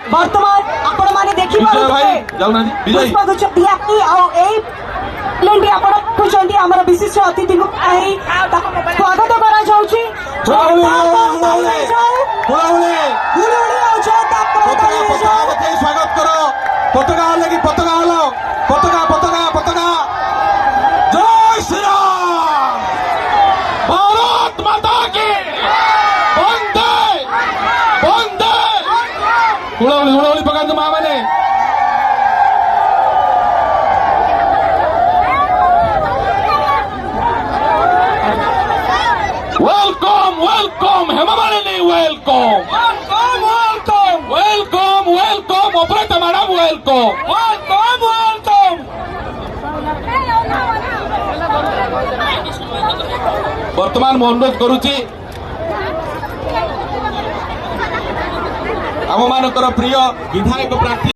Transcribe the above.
বর্তমান আপন মানে দেখি পুষ্পগুচ্ছ দিয়াকি এই প্লেনটি ଆପଣ ଦେଖୁଛନ୍ତି ଆମର ବିଶିଷ୍ଟ ଅତିଥିକୁ ଏହି ସ୍ୱାଗତ କରାଯାଉଛି ସ୍ୱାଗତ କର ପତାକା ହେଲେ କି ପତାକା ହେଲ ପତାକା ପତାକା ପତାକା ଜୟ ଶ୍ରୀରାମ ଭାରତ ମାତା କି ବନ୍ଦେ ବନ୍ଦେ ହୁଳହୁଳି ହୁଳହୁଳି ପକାନ୍ତୁ ମା ମାନେ Welcome, welcome, Hemamalini, welcome. Welcome, welcome. Welcome, welcome, Operator Madam, welcome. Welcome, welcome. ବର୍ତ୍ତମାନ ମୁଁ ଅନୁରୋଧ କରୁଛି ଆମମାନଙ୍କର ପ୍ରିୟ ବିଧାୟକ ପ୍ରାର୍ଥୀ